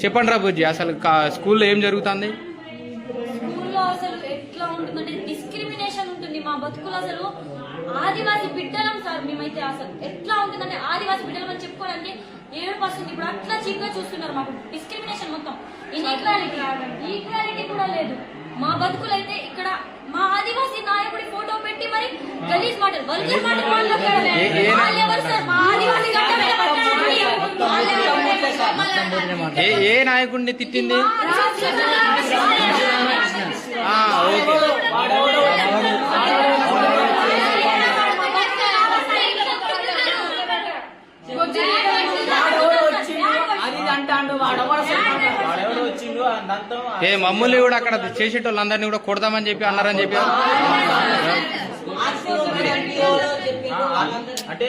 చెప్పండి రా బుజ్జి, అసలు స్కూల్లో ఏం జరుగుతుంది? స్కూల్లో అసలు ఎట్లా ఉంటుందంటే డిస్క్రిమినేషన్ ఉంటుంది. మా బతుకులు అసలు ఆదివాసీ బిడ్డలం సార్ మేమైతే. అసలు ఎట్లా ఉంటుందంటే ఆదివాసీ బిడ్డలం అని చెప్పుకోవడానికి 7% ఇప్పుడు అట్లా చీప్గా చూస్తున్నారు. మాకు డిస్క్రిమినేషన్ మొత్తం, ఈక్వాలిటీ కూడా లేదు. మా బతుకులు అయితే ఇక్కడ మా ఆదివాసీ నాయకుడి ఫోటో పెట్టి మరి గలీజ్ మాటలు, వల్గర్ మాటలు మాట్లాడారు సార్. మా ఆదివాసీ ఏ నాయకుడిని తిట్టింది? ఏ మమ్మల్ని కూడా అక్కడ చేసేటోళ్ళందరినీ కూడా కొడదామని చెప్పి అన్నారని చెప్పి అంటే